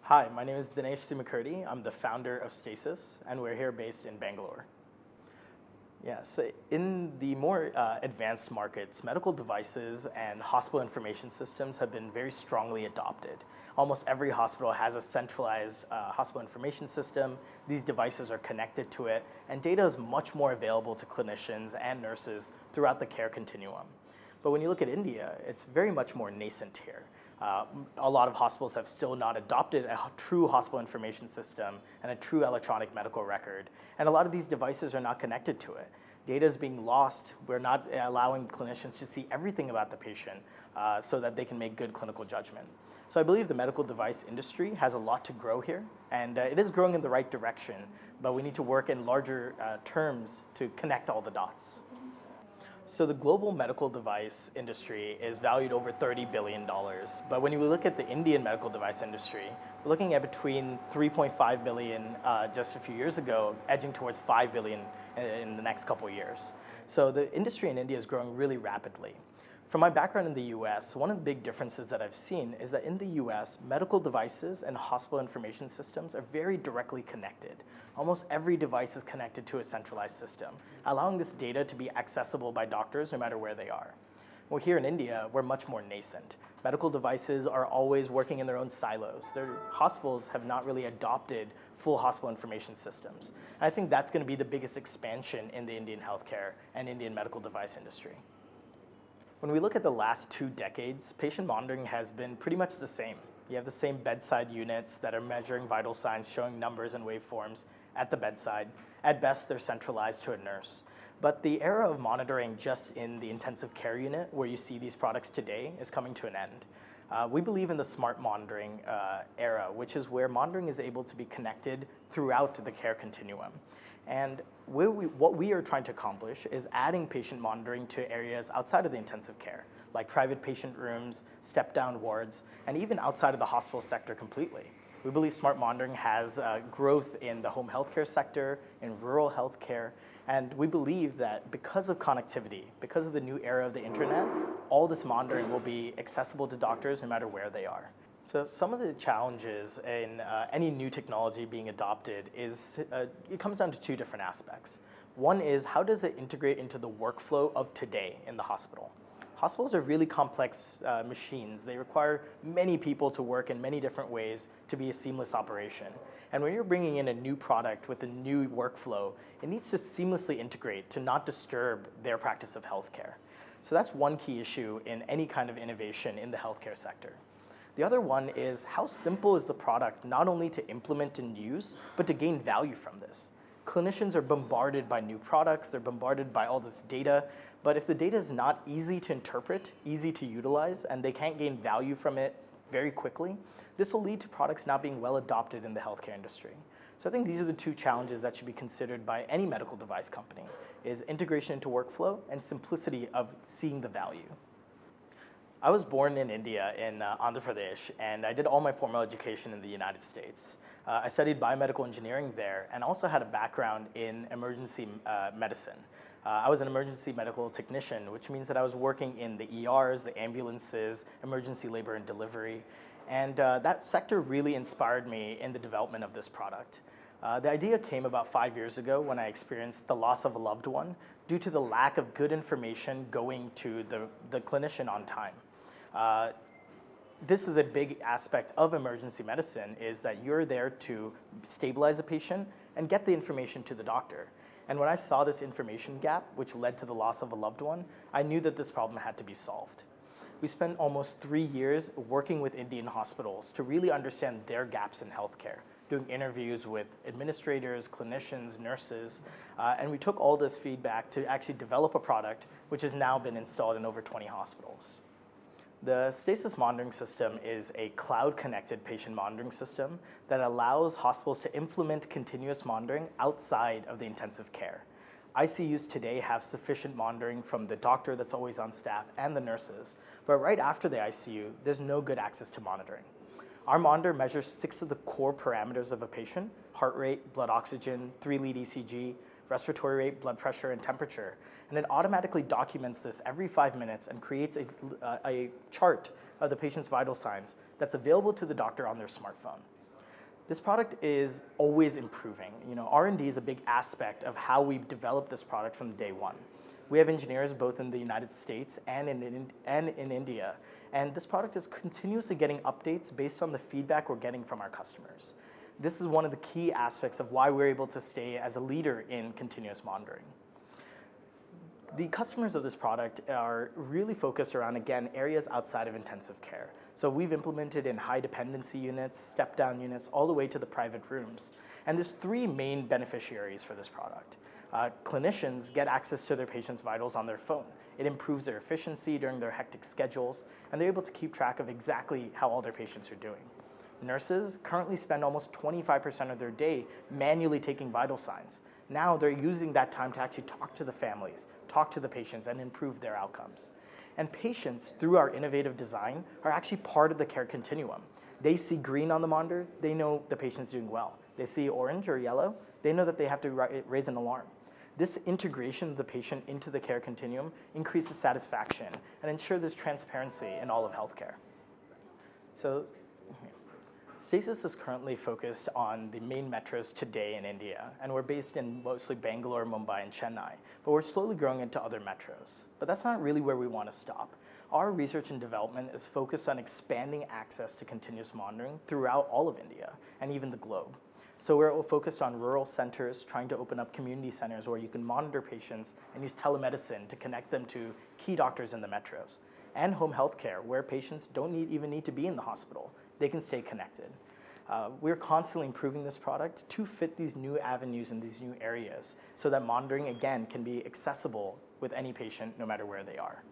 Hi, my name is Dinesh Seemakurty. I'm the founder of Stasis, and we're here based in Bangalore. Yes, in the more advanced markets, medical devices and hospital information systems have been very strongly adopted. Almost every hospital has a centralized hospital information system. These devices are connected to it, and data is much more available to clinicians and nurses throughout the care continuum. But when you look at India, it's very much more nascent here. A lot of hospitals have still not adopted a true hospital information system and a true electronic medical record. And a lot of these devices are not connected to it. Data is being lost. We're not allowing clinicians to see everything about the patient so that they can make good clinical judgment. So I believe the medical device industry has a lot to grow here, and it is growing in the right direction, but we need to work in larger terms to connect all the dots. So the global medical device industry is valued over $30 billion. But when you look at the Indian medical device industry, we're looking at between 3.5 billion just a few years ago, edging towards 5 billion in the next couple of years. So the industry in India is growing really rapidly. From my background in the US, one of the big differences that I've seen is that in the US, medical devices and hospital information systems are very directly connected. Almost every device is connected to a centralized system, allowing this data to be accessible by doctors no matter where they are. Well, here in India, we're much more nascent. Medical devices are always working in their own silos. Their hospitals have not really adopted full hospital information systems. And I think that's going to be the biggest expansion in the Indian healthcare and Indian medical device industry. When we look at the last 2 decades, patient monitoring has been pretty much the same. You have the same bedside units that are measuring vital signs, showing numbers and waveforms at the bedside. At best, they're centralized to a nurse. But the era of monitoring just in the intensive care unit, where you see these products today, is coming to an end. We believe in the smart monitoring era, which is where monitoring is able to be connected throughout the care continuum. And what we are trying to accomplish is adding patient monitoring to areas outside of the intensive care, like private patient rooms, step-down wards, and even outside of the hospital sector completely. We believe smart monitoring has growth in the home healthcare sector, in rural healthcare, and we believe that because of connectivity, because of the new era of the internet, all this monitoring will be accessible to doctors no matter where they are. So some of the challenges in any new technology being adopted is, it comes down to 2 different aspects. One is, how does it integrate into the workflow of today in the hospital? Hospitals are really complex machines. They require many people to work in many different ways to be a seamless operation. And when you're bringing in a new product with a new workflow, it needs to seamlessly integrate to not disturb their practice of healthcare. So that's one key issue in any kind of innovation in the healthcare sector. The other one is, how simple is the product not only to implement and use, but to gain value from this? Clinicians are bombarded by new products, they're bombarded by all this data, but if the data is not easy to interpret, easy to utilize, and they can't gain value from it very quickly, this will lead to products not being well adopted in the healthcare industry. So I think these are the 2 challenges that should be considered by any medical device company, is integration into workflow and simplicity of seeing the value. I was born in India, in Andhra Pradesh, and I did all my formal education in the United States. I studied biomedical engineering there and also had a background in emergency medicine. I was an emergency medical technician, which means that I was working in the ERs, the ambulances, emergency labor and delivery, and that sector really inspired me in the development of this product. The idea came about 5 years ago when I experienced the loss of a loved one due to the lack of good information going to the clinician on time. This is a big aspect of emergency medicine, is that you're there to stabilize a patient and get the information to the doctor. And when I saw this information gap, which led to the loss of a loved one, I knew that this problem had to be solved. We spent almost 3 years working with Indian hospitals to really understand their gaps in healthcare, doing interviews with administrators, clinicians, nurses, and we took all this feedback to actually develop a product which has now been installed in over 20 hospitals. The Stasis monitoring system is a cloud-connected patient monitoring system that allows hospitals to implement continuous monitoring outside of the intensive care. ICUs today have sufficient monitoring from the doctor that's always on staff and the nurses, but right after the ICU, there's no good access to monitoring. Our monitor measures 6 of the core parameters of a patient: heart rate, blood oxygen, 3-lead ECG, respiratory rate, blood pressure, and temperature. And it automatically documents this every 5 minutes and creates a chart of the patient's vital signs that's available to the doctor on their smartphone. This product is always improving. R&D is a big aspect of how we've developed this product from day one. We have engineers both in the United States and in India, and this product is continuously getting updates based on the feedback we're getting from our customers. This is one of the key aspects of why we're able to stay as a leader in continuous monitoring. The customers of this product are really focused around, again, areas outside of intensive care. So we've implemented in high dependency units, step-down units, all the way to the private rooms. And there's three main beneficiaries for this product. Clinicians get access to their patients' vitals on their phone. It improves their efficiency during their hectic schedules, and they're able to keep track of exactly how all their patients are doing. Nurses currently spend almost 25% of their day manually taking vital signs. Now they're using that time to actually talk to the families, talk to the patients, and improve their outcomes. And patients, through our innovative design, are actually part of the care continuum. They see green on the monitor, they know the patient's doing well. They see orange or yellow, they know that they have to raise an alarm. This integration of the patient into the care continuum increases satisfaction and ensures there's transparency in all of healthcare. So, Stasis is currently focused on the main metros today in India, and we're based in mostly Bangalore, Mumbai, and Chennai, but we're slowly growing into other metros. But that's not really where we want to stop. Our research and development is focused on expanding access to continuous monitoring throughout all of India and even the globe. So we're focused on rural centers, trying to open up community centers where you can monitor patients and use telemedicine to connect them to key doctors in the metros, and home health care, where patients don't even need to be in the hospital. They can stay connected. We're constantly improving this product to fit these new avenues and these new areas so that monitoring, again, can be accessible with any patient no matter where they are.